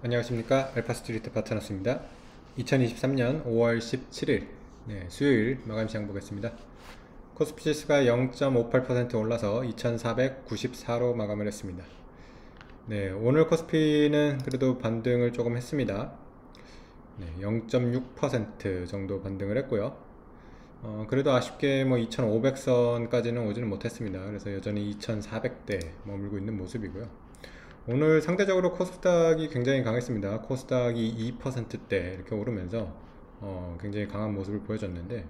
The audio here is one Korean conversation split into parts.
안녕하십니까, 알파스트리트 파트너스입니다. 2023년 5월 17일 수요일 마감 시장 보겠습니다. 코스피 지수가 0.58% 올라서 2494로 마감을 했습니다. 오늘 코스피는 그래도 반등을 조금 했습니다. 0.6% 정도 반등을 했고요. 그래도 아쉽게 2500선까지는 오지는 못했습니다. 그래서 여전히 2400대 머물고 있는 모습이고요. 오늘 상대적으로 코스닥이 굉장히 강했습니다. 코스닥이 2%대 이렇게 오르면서 굉장히 강한 모습을 보여줬는데,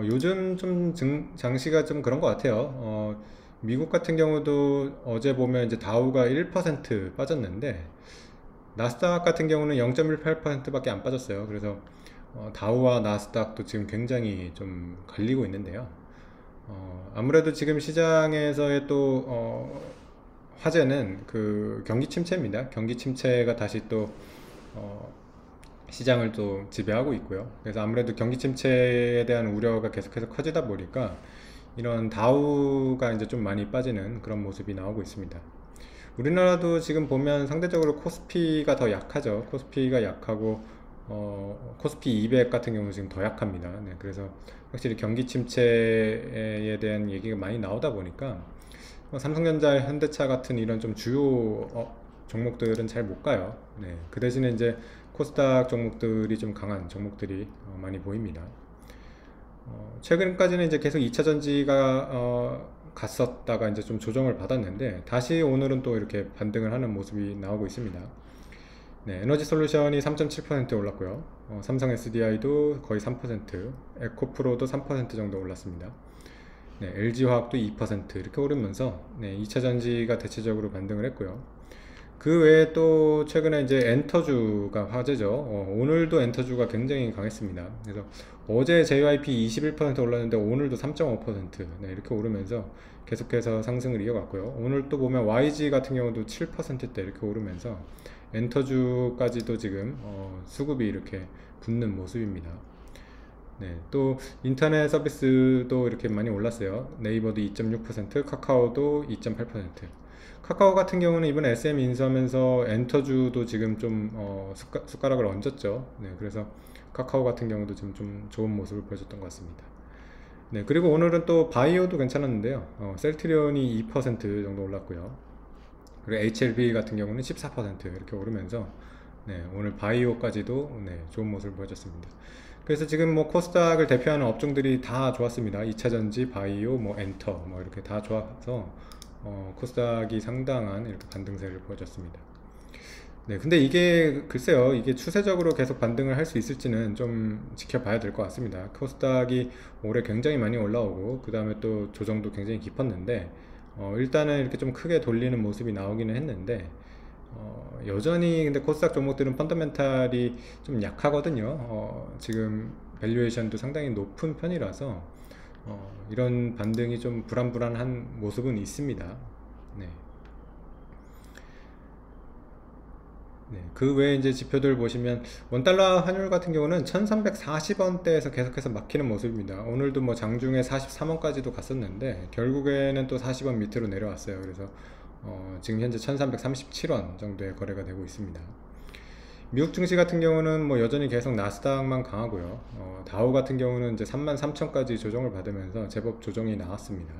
요즘 좀 장시가 좀 그런 것 같아요. 미국 같은 경우도 어제 보면 이제 다우가 1% 빠졌는데 나스닥 같은 경우는 0.18%밖에 안 빠졌어요. 그래서 다우와 나스닥도 지금 굉장히 좀 갈리고 있는데요. 아무래도 지금 시장에서의 또 화제는 그 경기 침체입니다. 경기 침체가 다시 또 어, 시장을 또 지배하고 있고요. 그래서 아무래도 경기 침체에 대한 우려가 계속해서 커지다 보니까 이런 다우가 이제 좀 많이 빠지는 그런 모습이 나오고 있습니다. 우리나라도 지금 보면 상대적으로 코스피가 더 약하죠. 코스피가 약하고 코스피 200 같은 경우는 지금 더 약합니다. 그래서 확실히 경기 침체에 대한 얘기가 많이 나오다 보니까 삼성전자, 현대차 같은 이런 좀 주요 종목들은 잘 못 가요. 그 대신에 이제 코스닥 종목들이 좀 강한 종목들이 많이 보입니다. 최근까지는 이제 계속 2차 전지가 갔었다가 이제 좀 조정을 받았는데 다시 오늘은 또 이렇게 반등을 하는 모습이 나오고 있습니다. 에너지 솔루션이 3.7% 올랐고요. 삼성 SDI도 거의 3%, 에코프로도 3% 정도 올랐습니다. LG화학도 2% 이렇게 오르면서 2차 전지가 대체적으로 반등을 했고요. 그 외에 또 최근에 이제 엔터주가 화제죠. 오늘도 엔터주가 굉장히 강했습니다. 그래서 어제 JYP 21% 올랐는데 오늘도 3.5% 이렇게 오르면서 계속해서 상승을 이어갔고요. 오늘 또 보면 YG 같은 경우도 7%대 이렇게 오르면서 엔터주까지도 지금 수급이 이렇게 붙는 모습입니다. 또 인터넷 서비스도 이렇게 많이 올랐어요. 네이버도 2.6%, 카카오도 2.8%. 카카오 같은 경우는 이번에 SM 인수하면서 엔터주도 지금 좀 숟가락을 얹었죠. 그래서 카카오 같은 경우도 지금 좀 좋은 모습을 보여줬던 것 같습니다. 그리고 오늘은 또 바이오도 괜찮았는데요. 셀트리온이 2% 정도 올랐고요. 그리고 HLB 같은 경우는 14% 이렇게 오르면서 오늘 바이오까지도 좋은 모습을 보여줬습니다. 그래서 지금 코스닥을 대표하는 업종들이 다 좋았습니다. 2차전지, 바이오, 엔터 이렇게 다 좋아서 코스닥이 상당한 이렇게 반등세를 보여줬습니다. 근데 이게 글쎄요, 이게 추세적으로 계속 반등을 할 수 있을지는 좀 지켜봐야 될 것 같습니다. 코스닥이 올해 굉장히 많이 올라오고 그 다음에 또 조정도 굉장히 깊었는데 일단은 이렇게 좀 크게 돌리는 모습이 나오기는 했는데 여전히 근데 코스닥 종목들은 펀더멘탈이 좀 약하거든요. 지금 밸류에이션도 상당히 높은 편이라서 이런 반등이 좀 불안불안한 모습은 있습니다. 네. 그 외에 이제 지표들 보시면 원달러 환율 같은 경우는 1340원대에서 계속해서 막히는 모습입니다. 오늘도 장중에 43원까지도 갔었는데 결국에는 또 40원 밑으로 내려왔어요. 그래서 지금 현재 1337원 정도의 거래가 되고 있습니다. 미국 증시 같은 경우는 여전히 계속 나스닥만 강하고요. 다우 같은 경우는 이제 33,000까지 조정을 받으면서 제법 조정이 나왔습니다.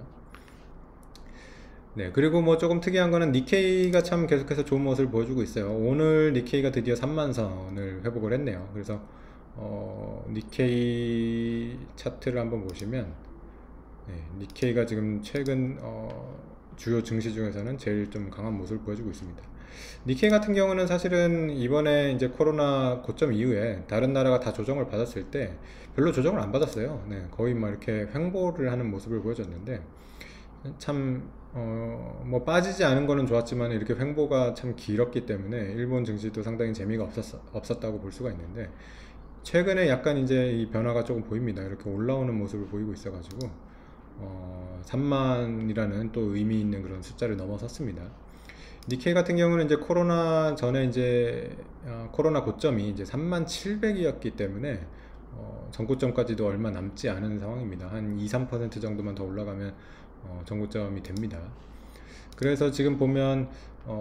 그리고 조금 특이한 거는 니케이가 참 계속해서 좋은 모습을 보여주고 있어요. 오늘 니케이가 드디어 3만선을 회복을 했네요. 그래서 니케이 차트를 한번 보시면 니케이가 지금 최근 주요 증시 중에서는 제일 좀 강한 모습을 보여주고 있습니다. 니케이 같은 경우는 사실은 이번에 이제 코로나 고점 이후에 다른 나라가 다 조정을 받았을 때 별로 조정을 안 받았어요. 거의 이렇게 횡보를 하는 모습을 보여줬는데 참 빠지지 않은 거는 좋았지만 이렇게 횡보가 참 길었기 때문에 일본 증시도 상당히 재미가 없었다고 볼 수가 있는데 최근에 약간 이제 이 변화가 조금 보입니다. 이렇게 올라오는 모습을 보이고 있어가지고 3만이라는 또 의미 있는 그런 숫자를 넘어섰습니다. 니케이 같은 경우는 이제 코로나 전에 이제 코로나 고점이 이제 3700이었기 때문에 전고점까지도 얼마 남지 않은 상황입니다. 한 2~3% 정도만 더 올라가면 전고점이 됩니다. 그래서 지금 보면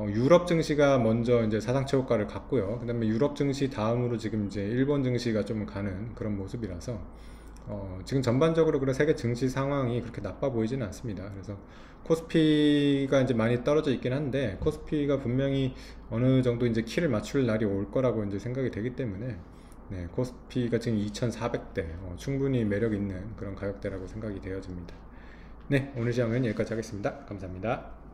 유럽 증시가 먼저 이제 사상 최고가를 갔고요. 그 다음에 유럽 증시 다음으로 지금 이제 일본 증시가 좀 가는 그런 모습이라서 지금 전반적으로 그런 세계 증시 상황이 그렇게 나빠 보이지는 않습니다. 그래서 코스피가 이제 많이 떨어져 있긴 한데 코스피가 분명히 어느 정도 이제 키를 맞출 날이 올 거라고 이제 생각이 되기 때문에 네, 코스피가 지금 2,400대 충분히 매력 있는 그런 가격대라고 생각이 되어집니다. 네, 오늘 시황은 여기까지 하겠습니다. 감사합니다.